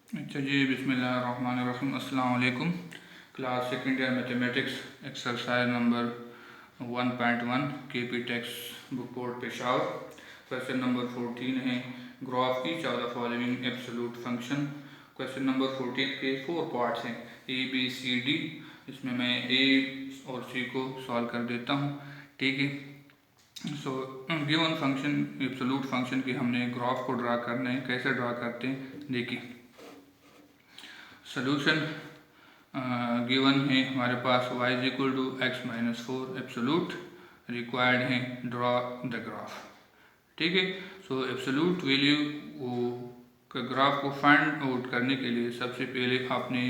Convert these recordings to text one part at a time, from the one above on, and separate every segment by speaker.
Speaker 1: अच्छा जी, बिस्मिल्लाहिर्रहमानिर्रहीम। अस्सलाम वालेकुम। Class second year mathematics exercise number 1.1 KP text book board Peshawar. Question number 14 है, graph each of the following absolute function. Question number 14 के 4 parts हैं, A B C D. इसमें मैं ए और सी को सॉल्व कर देता हूँ, ठीक है। So given function absolute function के हमने ग्राफ को ड्रा करना है। कैसे ड्रा करते हैं देखिए। सोल्यूशन गिवन है हमारे पास y is equal to x minus 4 absolute. Required है ड्रॉ द ग्राफ, ठीक है। सो एब्सोल्यूट वैल्यू का ग्राफ को फाइंड आउट करने के लिए सबसे पहले आपने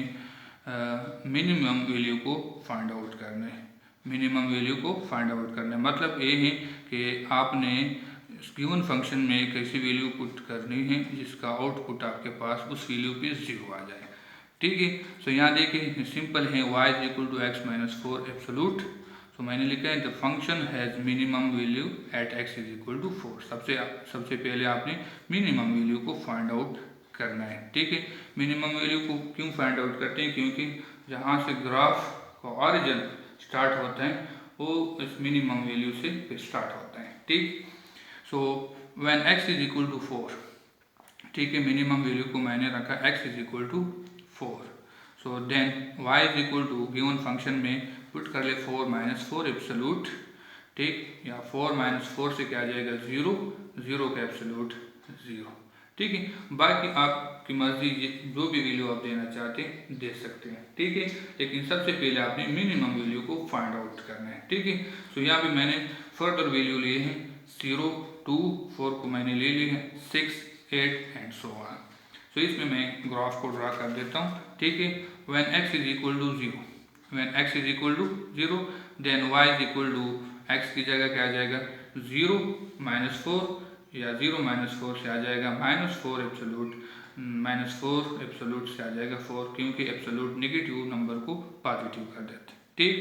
Speaker 1: मिनिमम वैल्यू को फाइंड आउट करना है। मिनिमम वैल्यू को फाइंड आउट करना है मतलब ये है कि आपने गिवन फंक्शन में एक ऐसी वैल्यू पुट करनी है जिसका आउटपुट आपके पास उस वैल्यू पे 0 आ जाए, ठीक है। सो यहाँ देखिए सिंपल है, y is equal to x minus 4 absolute. So मैंने लिखा है the function has minimum value at x is equal to 4। सबसे पहले आपने मिनिमम वैल्यू को फाइंड आउट करना है, ठीक है। मिनिमम वैल्यू को क्यों फाइंड आउट करते हैं, क्योंकि जहाँ से ग्राफ का ऑरिजिन स्टार्ट होता है वो इस मिनिमम वैल्यू से स्टार्ट होता है, ठीक। So when x is equal to 4, ठीक है, मिनिमम वैल्यू को मैंने रखा x is equal to 4। So then y is equal to given function में पुट कर ले 4 माइनस 4 एब्सोल्यूट, ठीक। या 4 माइनस 4 से क्या आ जाएगा 0, 0 का एब्सोल्यूट 0, ठीक है। बाकी आपकी मर्जी, जो भी वैल्यू आप देना चाहते हैं दे सकते हैं, ठीक है। लेकिन सबसे पहले आपने मिनिमम वैल्यू को फाइंड आउट करना है, ठीक है। सो यहाँ पे मैंने फर्दर वैल्यू लिए हैं 0, 2, 4 को मैंने ले लिए हैं 6, 8 एंड सो ऑन। सो इसमें मैं ग्राफ को ड्रा कर देता हूँ, ठीक है। When x is equal to 0, when x is equal to 0 then y is equal to x की जगह क्या आ जाएगा 0 माइनस 4, या 0 माइनस 4 से आ जाएगा माइनस 4 एब्सोल्यूट, माइनस 4 एब्सोल्यूट से आ जाएगा 4, क्योंकि एब्सोल्यूट नेगेटिव नंबर को पॉजिटिव कर देते हैं, ठीक।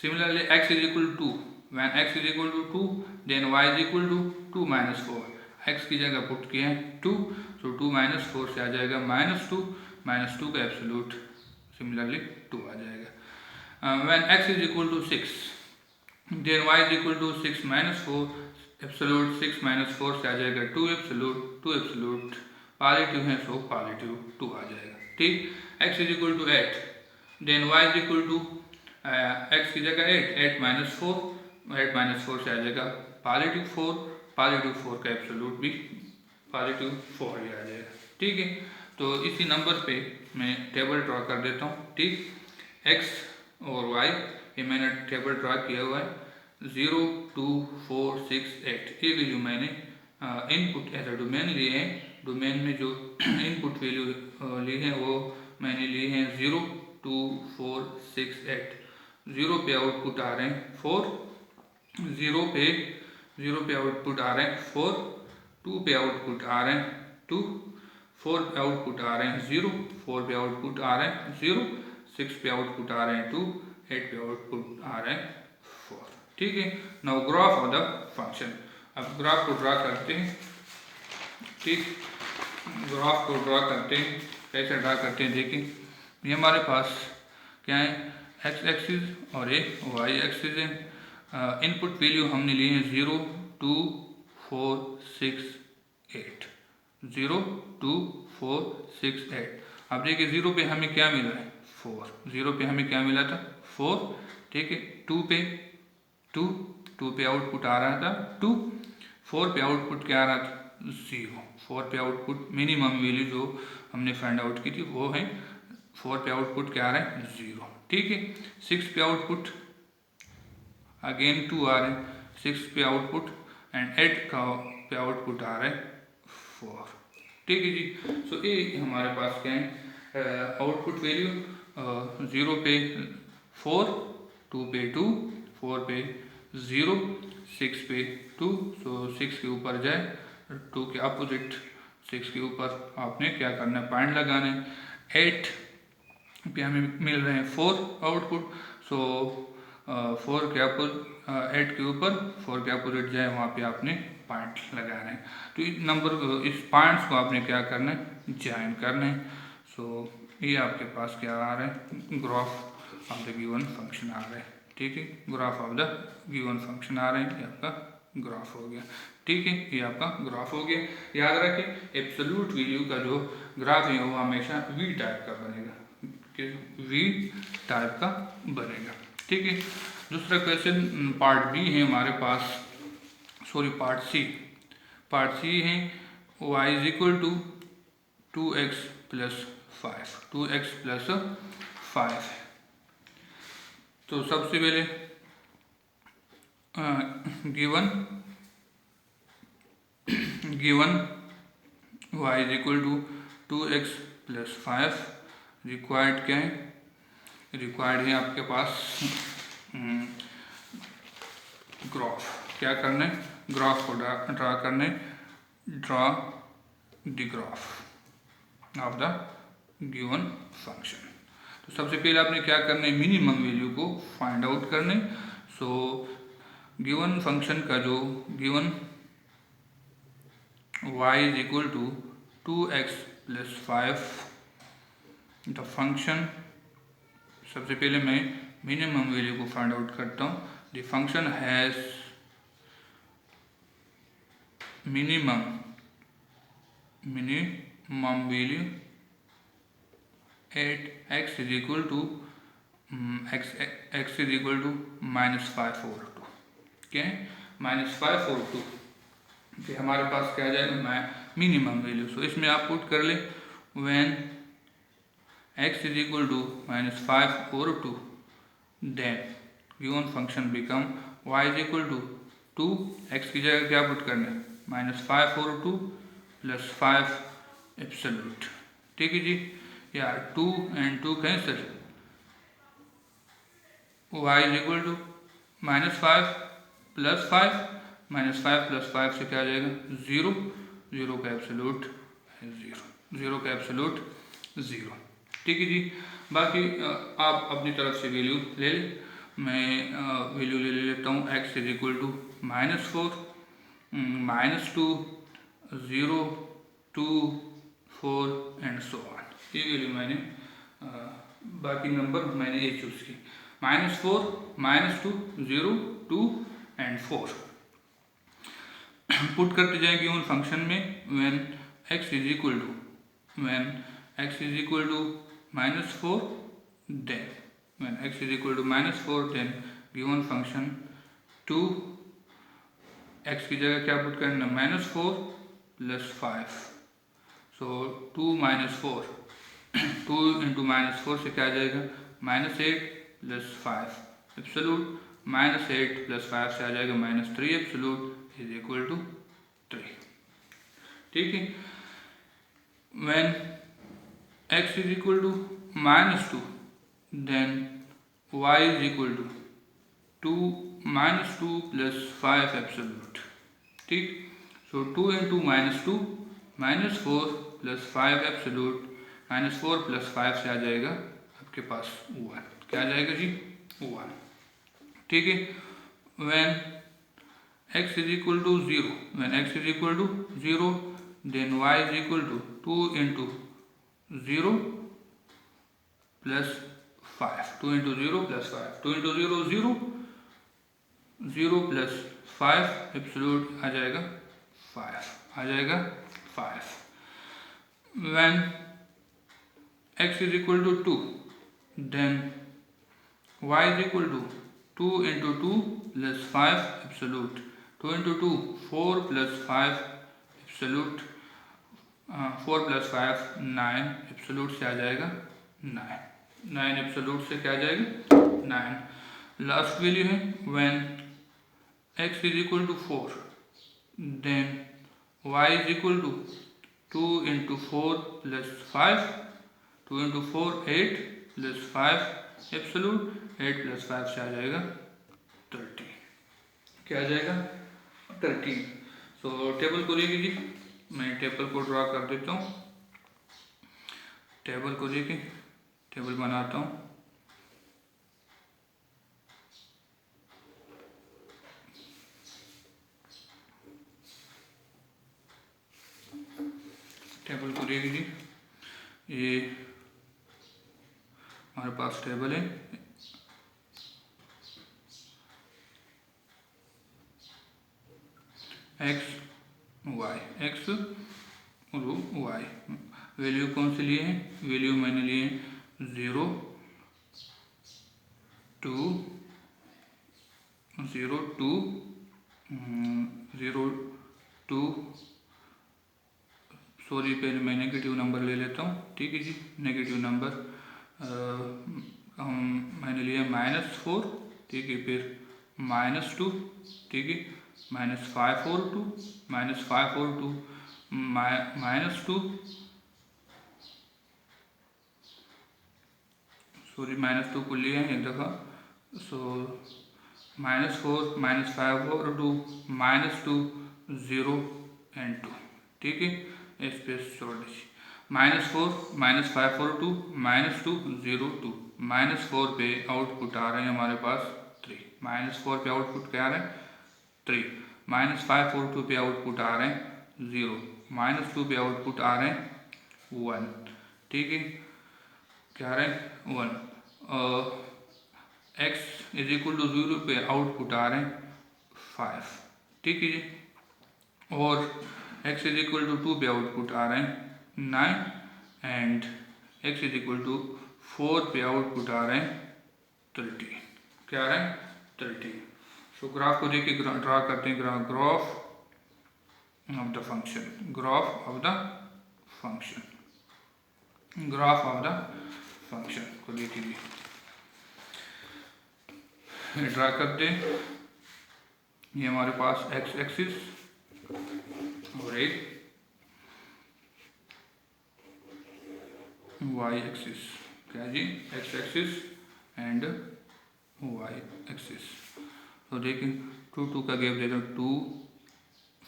Speaker 1: Similarly x is equal to 2, when x is equal to 2 then y is equal to 2 minus 4। x की जगह पुट किया है 2, सो 2 माइनस 4 से आ जाएगा -2, -2 का एब्सोल्यूट सिमिलरली 2 आ जाएगा। When x is equal to 6 then y is equal to 6 minus 4 absolute, 6 minus 4 से आ जाएगा 2 एब्सोल्यूट, 2 एब्सोल्यूट पॉजिटिव है सो पॉजिटिव 2 आ जाएगा, ठीक। x is equal to 8 then y is equal to x की जगह 8 माइनस 4, 8 माइनस 4 से आ जाएगा पॉजिटिव 4, पॉजिटिव 4 का एब्सोल्यूट भी पॉजिटिव 4 ही आ जाएगा, ठीक है। तो इसी नंबर पे मैं टेबल ड्रा कर देता हूँ, ठीक। x और y ये मैंने टेबल ड्रा किया हुआ है। 0, 2, 4, 6, 8 ये वैल्यू मैंने इनपुट एज अ डोमेन लिए हैं। डोमेन में जो इनपुट वैल्यू ली है वो मैंने लिए हैं 0, 2, 4, 6, 8। 0 पे आउटपुट आ रहे हैं 4, 0 पे आउटपुट आ रहे हैं 4, 2 पे आउटपुट आ रहे हैं 2, 4 पे आउटपुट आ रहे हैं 0, 4 पे आउटपुट आ रहे हैं 0, 6 पे आउटपुट आ रहे हैं 2, 8 पे आउटपुट आ रहे हैं 4, ठीक है। Now graph of the function, अब ग्राफ को ड्रा करते हैं, ठीक। ग्राफ को ड्रा करते हैं, कैसे ड्रा करते हैं देखिए। ये हमारे पास क्या है, x एक्सिस और ये y एक्सिस है। इनपुट वैल्यू हमने लिए हैं 0, 2, 4, 6, 8, 0, 2, 4, 6, 8। अब देखिए 0 पे हमें क्या मिला है 4, 0 पे हमें क्या मिला था 4, ठीक है। 2 पे 2, 2 पे आउटपुट आ रहा था 2, 4 पे आउटपुट क्या आ रहा था 0, 4 पे आउटपुट मिनिमम वैल्यू जो हमने फाइंड आउट की थी वो है 4 पे आउटपुट क्या आ रहा है 0, ठीक है। 6 पे आउटपुट अगेन 2 आ रहे हैं 6 पे आउटपुट, एंड 8 का पे आउटपुट आ रहा है 4, ठीक है जी। सो ये हमारे पास क्या है आउटपुट वैल्यू 0 पे 4, 2 पे 2, 4 पे 0, 6 पे 2। सो 6 के ऊपर जाए 2 के अपोजिट 6 के ऊपर आपने क्या करना है पॉइंट लगाना है। 8 पे हमें मिल रहे हैं 4 आउटपुट, सो 4 के अपोजिट 8 के ऊपर 4 के अपोजिट जाए वहाँ पे आपने पॉइंट लगाना है। तो इस नंबर इस पॉइंट्स को आपने क्या करना है ज्वाइन करना है। सो ये आपके पास क्या आ रहा है, graph of the given function आ रहा है। ठीक है, graph of the given function आ रहे हैं, ये आपका ग्राफ हो गया। ठीक है, ये आपका ग्राफ हो गया। याद रखें एब्सोल्यूट वैल्यू का जो ग्राफ है वो हमेशा वी टाइप का बनेगा, वी टाइप का बनेगा। ठीक है, दूसरा क्वेश्चन पार्ट बी है हमारे पास, सॉरी पार्ट सी है y is equal to 2x plus 5, 2x plus 5 है। तो सबसे पहले given y is equal to 2x plus 5, required क्या है, रिक्वायर्ड है आपके पास ग्राफ, क्या करना है, ग्राफ को ड्रा करना है, draw the graph of the given function. तो सबसे पहले आपने क्या करना है, मिनिमम वैल्यू को फाइंड आउट करना है। सो गिवन फंक्शन का जो given y is equal to 2x plus 5, the function, सबसे पहले मैं मिनिमम वैल्यू को फाइंड आउट करता हूँ। The function has minimum value at x is equal to x is equal to -5 और 2, क्या है -5 और 2, फिर हमारे पास क्या आ जाएगा मिनिमम वैल्यू। सो इसमें आप पुट कर ले when x is equal to -5 और 2, then given function become y is equal to 2, x की जगह क्या पुट करना है, -5 और 2 प्लस 5 एब्सोल्यूट। ठीक है जी, यार 2 and 2 cancel, y is equal to -5 plus 5, -5 plus 5 से क्या आ जाएगा 0, 0 का एब्सोल्यूट 0, 0 का एब्सोल्यूट 0। ठीक है जी, बाकी आप अपनी तरफ से वैल्यू ले लें, मैं वैल्यू ले लेता हूँ x is equal to -4, -2, 0, 2, 4 and so on. ये वैल्यू मैंने बाकी नंबर मैंने ये चूज की, -4, -2, 0, 2 एंड 4 पुट करते जाएंगे उन फंक्शन में। When x is equal to -4, then when x is equal to -4, then given function 2, x की जगह क्या पुट करना, -4 प्लस 5, सो 2 -4, 2 इंटू -4 से क्या आ जाएगा -8 प्लस 5 एब्सोल्यूट, -8 प्लस 5 से आ जाएगा -3 एब्सोल्यूट इज इक्वल टू 3। ठीक है, when x is equal to -2, then y is equal to -2 plus 5 absolute. ठीक, so 2 into -2, -4 plus 5 absolute, -4 plus 5 से आ जाएगा आपके पास 1, क्या आ जाएगा जी 1। ठीक है, when x is equal to 0, when x is equal to 0, then y is equal to 2 into 0 plus 5, 2 into 0 plus 5, 2 into 0 0, 0 plus 5 absolute आ जाएगा 5, आ जाएगा 5। When x is equal to 2, then y is equal to 2 into 2 plus 5 absolute, 2 into 2 4 plus 5 absolute, 4 plus 5 9 absolute से आ जाएगा 9, 9 absolute से क्या आ जाएगा 9। लास्ट वैल्यू है when x is equal to 4, then y is equal to 2 into 4 plus 5, 2 into 4 8 plus 5 absolute, 8 plus 5 से आ जाएगा 13, क्या आ जाएगा 13। सो टेबल को लेके जी मैं टेबल को ड्रा कर देता हूँ, टेबल को लेके टेबल बनाता हूँ। टेबल को लेके जी ये हमारे पास टेबल है एक्स और वाई। वैल्यू कौन से लिए हैं? वैल्यू मैंने लिए 0 2 0 2 0 2 सॉरी, पहले मैं नेगेटिव नंबर ले लेता हूँ। ठीक है जी, नेगेटिव नंबर मैंने लिया -4। ठीक है, फिर -2। ठीक है, -5 और 2 -5 और 2 -2 सॉरी -2 को लिया है एक दफ़ा। सो -4 -5 और 2 -2 0 एंड 2। ठीक है, स्पेस छोड़ दीजिए। -4 -5 और 2 -2 0 2 -4 पे आउटपुट आ रहे हैं हमारे पास 3। -4 पे आउटपुट क्या आ रहे हैं? 3। -5 और 2 पे आउटपुट आ रहे हैं 0। -2 पे आउटपुट आ रहे हैं 1। ठीक है, क्या आ रहे हैं? 1। x इज इक्वल टू 0 पे आउटपुट आ रहे हैं 5। ठीक है जी, और x इज इक्वल टू 2 पे आउटपुट आ रहे हैं 9 and x is equal to 4 पे आउटपुट आ रहे हैं 13। क्या आ रहे हैं? 13। सो ग्राफ को देखिए, ड्रा करते हैं graph of the function. Graph of the function, graph of the function को देखिए, ड्रा करते हैं। ये हमारे पास x एक्सिस और एक y एक्सिस। क्या जी? x axis and y axis. तो देखिए 2 का गैप दे दो, 2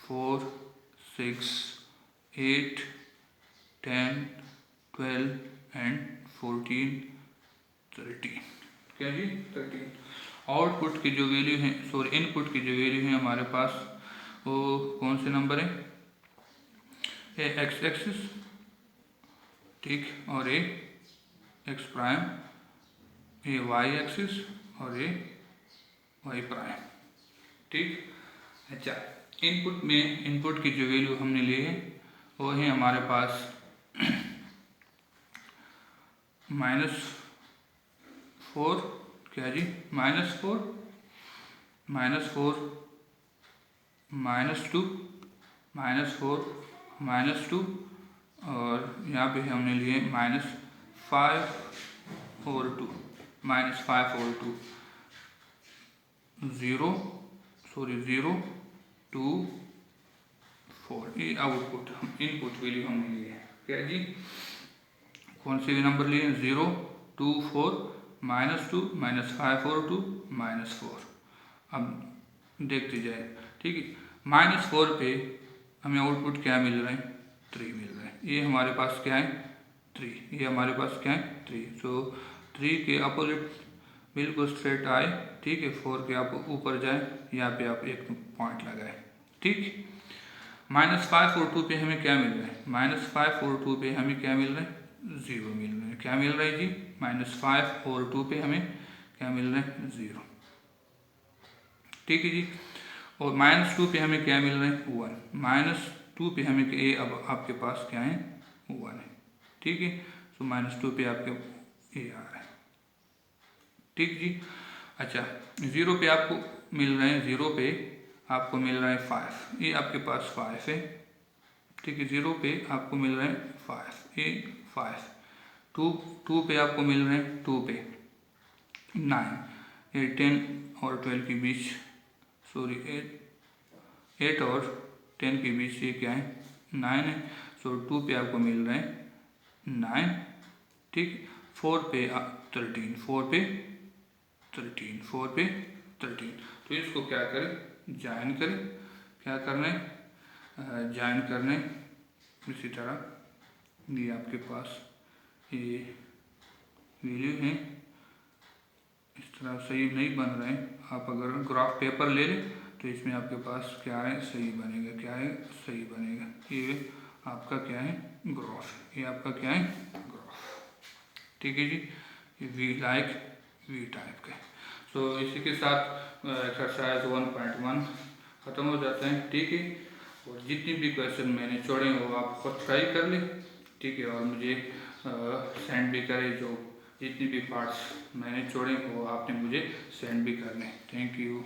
Speaker 1: 4 6 8 10 12 एंड 14 13। क्या जी? 13। आउटपुट की जो वैल्यू है, सॉरी इनपुट की जो वैल्यू है हमारे पास, वो कौन से नंबर है? ए एक्स एक्सिस, ठीक, और ए एक्स प्राइम, ये वाई एक्सिस और ये वाई प्राइम। ठीक, अच्छा, इनपुट की जो वैल्यू हमने ली है वो है हमारे पास -4। क्या जी? -4 -4 -2 -4 -2 और यहाँ पे हमने लिए -5 और 2 -5 और 2 0 सॉरी 0 2 4। ये आउटपुट इनपुट वैल्यू हमने लिए है। क्या जी? कौन से नंबर लिए? 0 2 4 -2 -5 और 2 -4। अब देखते जाए। ठीक है, -4 पे हमें आउटपुट क्या मिल रहा है? 3 मिल रहा है। ये हमारे पास क्या है? 3। ये हमारे पास क्या है? 3। सो 3 के अपोजिट बिल्कुल स्ट्रेट आए। ठीक है, 4 के आप ऊपर जाए, यहाँ पे आप एक पॉइंट लगाए। ठीक, -5 और 2 पे हमें क्या मिल रहा है? -5 और 2 पे हमें क्या मिल रहा है? 0 मिल रहा है। क्या मिल रहा है जी? -5 और 2 पे हमें क्या मिल रहा है? 0। ठीक है जी, और -2 पे हमें क्या मिल रहा है? 1। -2 पे हमें ये अब आपके पास क्या है? 1 है। ठीक है, तो -2 पे आपके ये आ रहा है। ठीक जी, अच्छा, 0 पे आपको मिल रहे हैं, 0 पे आपको मिल रहा है 5। ये आपके पास 5 है। ठीक है, 0 पे आपको मिल रहे हैं 5, ये 5। 2 पे आपको मिल रहे हैं 2 पे 9। ये 10 और 12 के बीच, सॉरी 8 और 10 के बीच ये क्या है? 9 है। सो 2 पे आपको मिल रहे हैं 9। ठीक, 4 पे 13, 4 पे 13, 4 पे 13। तो इसको क्या करें? ज्वाइन करें। क्या करना है? ज्वाइन करना है। इसी तरह ये आपके पास ये वैल्यू है, इस तरह सही नहीं बन रहे हैं। आप अगर ग्राफ पेपर ले लें तो इसमें आपके पास क्या है? सही बनेगा। क्या है? सही बनेगा। ये आपका क्या है? ग्राफ। ये आपका क्या है? ग्राफ। ठीक है जी, वी लाइक वी टाइप के। सो इसी के साथ एक्सरसाइज 1.1 ख़त्म हो जाते हैं, ठीक है। और जितनी भी क्वेश्चन मैंने छोड़े वो आप खुद ट्राई कर लें, ठीक है। और मुझे सेंड भी करें, जो जितनी भी पार्ट्स मैंने छोड़े वो आपने मुझे सेंड भी करने। Thank you.